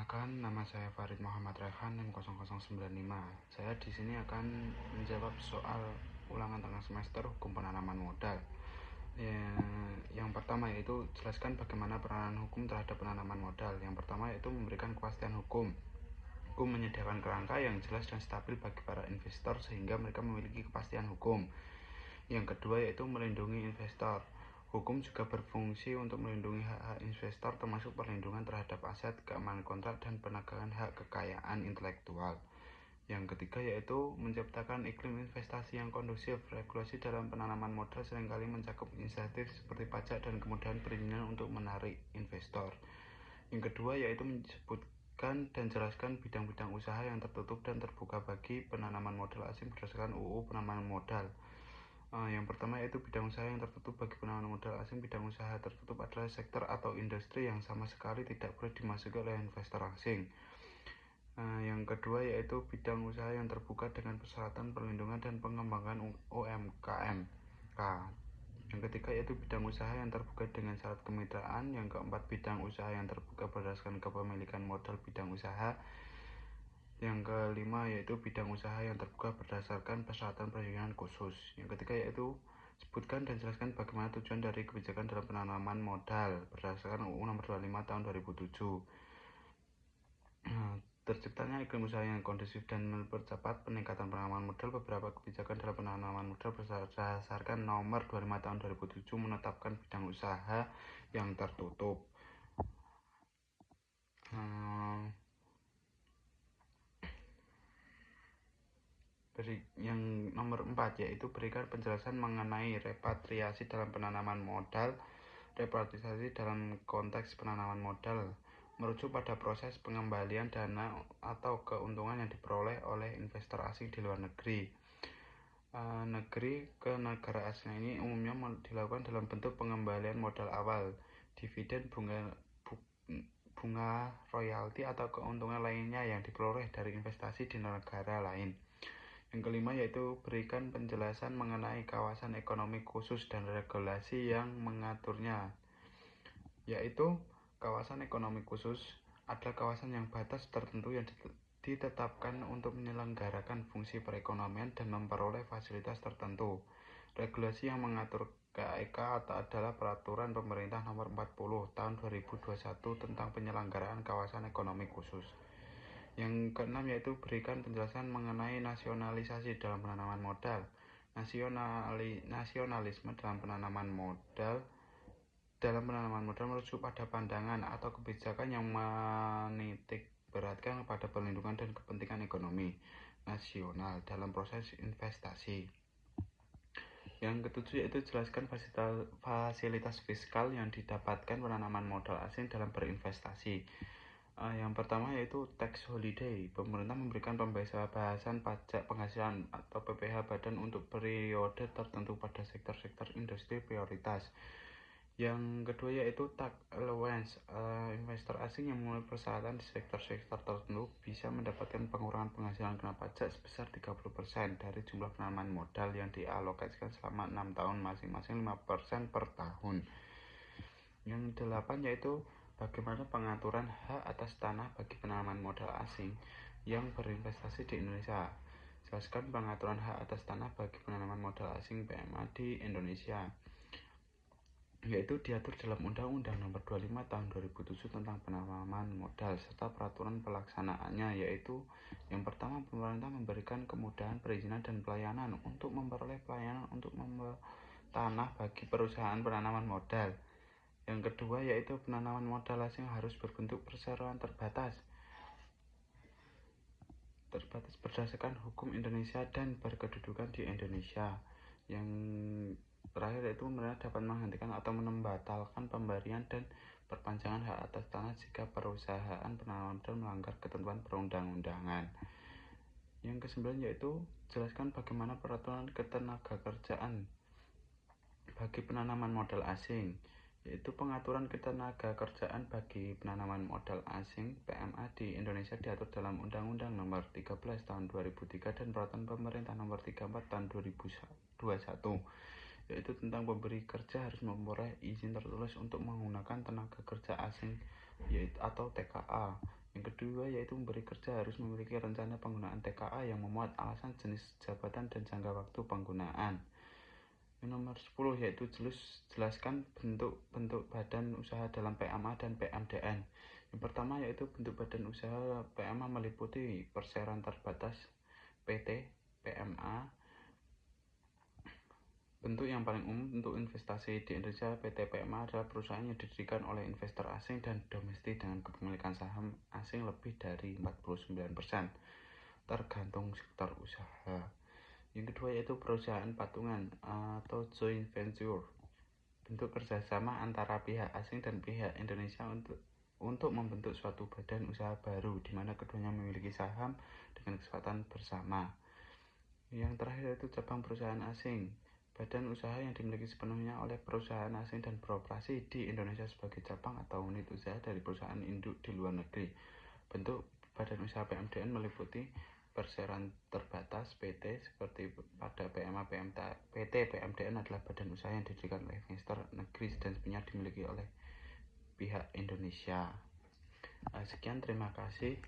Perkenalkan, nama saya Farid Muhammad Rehan M0095. Saya di sini akan menjawab soal ulangan tengah semester hukum penanaman modal. Yang pertama yaitu jelaskan bagaimana peranan hukum terhadap penanaman modal. Yang pertama yaitu memberikan kepastian hukum. Hukum menyediakan kerangka yang jelas dan stabil bagi para investor sehingga mereka memiliki kepastian hukum. Yang kedua yaitu melindungi investor. Hukum juga berfungsi untuk melindungi hak-hak investor termasuk perlindungan terhadap aset, keamanan kontrak, dan penegakan hak kekayaan intelektual. Yang ketiga yaitu menciptakan iklim investasi yang kondusif. Regulasi dalam penanaman modal seringkali mencakup insentif seperti pajak dan kemudahan perizinan untuk menarik investor. Yang kedua yaitu menyebutkan dan jelaskan bidang-bidang usaha yang tertutup dan terbuka bagi penanaman modal asing berdasarkan UU Penanaman Modal. Yang pertama yaitu bidang usaha yang tertutup bagi penanaman modal asing. Bidang usaha tertutup adalah sektor atau industri yang sama sekali tidak boleh dimasuki oleh investor asing. Yang kedua yaitu bidang usaha yang terbuka dengan persyaratan perlindungan dan pengembangan UMKM. Yang ketiga yaitu bidang usaha yang terbuka dengan syarat kemitraan. Yang keempat bidang usaha yang terbuka berdasarkan kepemilikan modal bidang usaha. Yang kelima yaitu bidang usaha yang terbuka berdasarkan persyaratan perizinan khusus. Yang ketiga yaitu sebutkan dan jelaskan bagaimana tujuan dari kebijakan dalam penanaman modal berdasarkan UU Nomor 25 Tahun 2007. Terciptanya iklim usaha yang kondusif dan mempercepat peningkatan penanaman modal. Beberapa kebijakan dalam penanaman modal berdasarkan Nomor 25 Tahun 2007 menetapkan bidang usaha yang tertutup. Yang nomor 4 yaitu berikan penjelasan mengenai repatriasi dalam penanaman modal. Repatriasi dalam konteks penanaman modal merujuk pada proses pengembalian dana atau keuntungan yang diperoleh oleh investor asing di luar negeri. Ke negara asing ini umumnya dilakukan dalam bentuk pengembalian modal awal, dividen, bunga royalti atau keuntungan lainnya yang diperoleh dari investasi di negara lain. Yang kelima yaitu berikan penjelasan mengenai kawasan ekonomi khusus dan regulasi yang mengaturnya. Yaitu kawasan ekonomi khusus adalah kawasan yang batas tertentu yang ditetapkan untuk menyelenggarakan fungsi perekonomian dan memperoleh fasilitas tertentu. Regulasi yang mengatur KEK adalah Peraturan Pemerintah Nomor 40 Tahun 2021 tentang penyelenggaraan kawasan ekonomi khusus. Yang keenam yaitu berikan penjelasan mengenai nasionalisasi dalam penanaman modal. Nasionalisme dalam penanaman modal merujuk pada pandangan atau kebijakan yang menitik beratkan pada perlindungan dan kepentingan ekonomi nasional dalam proses investasi. Yang ketujuh yaitu jelaskan fasilitas fiskal yang didapatkan penanaman modal asing dalam berinvestasi. Yang pertama yaitu tax holiday. Pemerintah memberikan pembebasan pajak penghasilan atau PPh badan untuk periode tertentu pada sektor-sektor industri prioritas. Yang kedua yaitu tax allowance. Investor asing yang memenuhi persyaratan di sektor-sektor tertentu bisa mendapatkan pengurangan penghasilan kena pajak sebesar 30% dari jumlah penanaman modal yang dialokasikan selama 6 tahun masing-masing 5% per tahun. Yang delapan yaitu bagaimana pengaturan hak atas tanah bagi penanaman modal asing yang berinvestasi di Indonesia. Jelaskan pengaturan hak atas tanah bagi penanaman modal asing PMA di Indonesia, yaitu diatur dalam Undang-Undang Nomor 25 Tahun 2007 tentang penanaman modal serta peraturan pelaksanaannya, yaitu yang pertama pemerintah memberikan kemudahan perizinan dan pelayanan untuk memperoleh pelayanan untuk tanah bagi perusahaan penanaman modal. Yang kedua yaitu penanaman modal asing harus berbentuk perseroan terbatas berdasarkan hukum Indonesia dan berkedudukan di Indonesia. Yang terakhir yaitu pemerintah dapat menghentikan atau membatalkan pemberian dan perpanjangan hak atas tanah jika perusahaan penanaman modal melanggar ketentuan perundang-undangan. Yang kesembilan yaitu jelaskan bagaimana peraturan ketenagakerjaan bagi penanaman modal asing, yaitu pengaturan ketenagakerjaan bagi penanaman modal asing PMA di Indonesia diatur dalam Undang-Undang Nomor 13 Tahun 2003 dan Peraturan Pemerintah Nomor 34 Tahun 2021, yaitu tentang pemberi kerja harus memperoleh izin tertulis untuk menggunakan tenaga kerja asing yaitu atau TKA. Yang kedua yaitu memberi kerja harus memiliki rencana penggunaan TKA yang memuat alasan jenis jabatan dan jangka waktu penggunaan. Yang nomor 10 yaitu jelaskan bentuk-bentuk badan usaha dalam PMA dan PMDN. Yang pertama yaitu bentuk badan usaha PMA meliputi perseroan terbatas PT, PMA. Bentuk yang paling umum untuk investasi di Indonesia, PT PMA adalah perusahaan yang didirikan oleh investor asing dan domestik dengan kepemilikan saham asing lebih dari 49%, tergantung sektor usaha. Yang kedua yaitu perusahaan patungan atau joint venture, bentuk kerjasama antara pihak asing dan pihak Indonesia untuk membentuk suatu badan usaha baru di mana keduanya memiliki saham dengan kesepakatan bersama. Yang terakhir yaitu cabang perusahaan asing, badan usaha yang dimiliki sepenuhnya oleh perusahaan asing dan beroperasi di Indonesia sebagai cabang atau unit usaha dari perusahaan induk di luar negeri. Bentuk badan usaha PMDN meliputi perseroan terbatas PT seperti pada PMA PT PMDN adalah badan usaha yang didirikan oleh investor negeri dan sepenuhnya dimiliki oleh pihak Indonesia. Sekian, terima kasih.